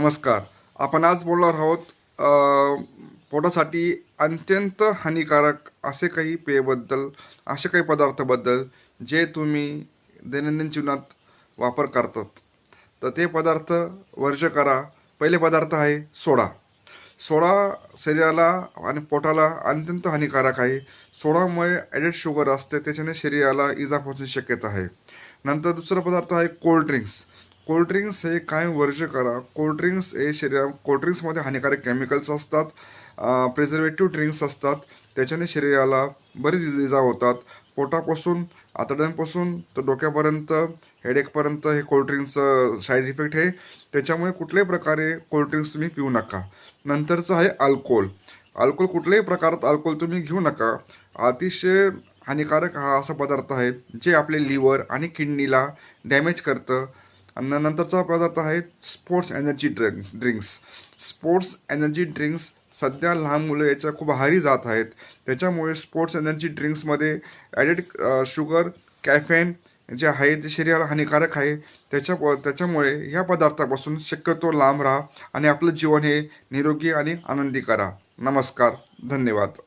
नमस्कार. आपण आज बोलणार आहोत पोटासाठी अत्यंत हानिकारक असे काही पेयबद्दल, असे काही पदार्थाबद्दल जे तुम्ही दैनंदिन जीवनात वापर करतात. तर ते पदार्थ वर्ज करा. पहिले पदार्थ आहे सोडा. सोडा शरीराला आणि पोटाला अत्यंत हानिकारक आहे. सोडामुळे ॲडेड शुगर असते, त्याच्याने शरीराला इजा पोहोचण्याची शक्यता आहे. नंतर दुसरा पदार्थ आहे कोल्ड्रिंक्स. कोल्ड्रिंक्स हे कायम वर्ज करा. कोल्ड्रिंक्स हे कोल्ड्रिंक्समध्ये हानिकारक केमिकल्स असतात, प्रिझर्वेटिव्ह ड्रिंक्स असतात. त्याच्याने शरीराला बरीच इजा होतात. पोटापासून, आतड्यांपासून तर डोक्यापर्यंत, हेडेकपर्यंत हे कोल्ड्रिंक्सचं साईड इफेक्ट आहे. त्याच्यामुळे कुठल्याही प्रकारे कोल्ड्रिंक्स तुम्ही पिऊ नका. नंतरचं आहे अल्कोहोल. अल्कोहोल कुठल्याही प्रकारात अल्कोहोल तुम्ही घेऊ नका. अतिशय हानिकारक हा असा पदार्थ आहे जे आपले लिव्हर आणि किडनीला डॅमेज करतं. आणि नंतरचा पदार्थ आहे sports energy drinks. Sports energy drinks सध्या लहान मुलं याच्या खूप आहारी जात आहेत. त्याच्यामुळे स्पोर्ट्स एनर्जी ड्रिंक्समध्ये ॲडेड शुगर, कॅफेन जे आहे ते शरीराला हानिकारक आहे. त्याच्यामुळे ह्या पदार्थापासून शक्यतो लांब राहा आणि आपलं जीवन हे निरोगी आणि आनंदी करा. नमस्कार. धन्यवाद.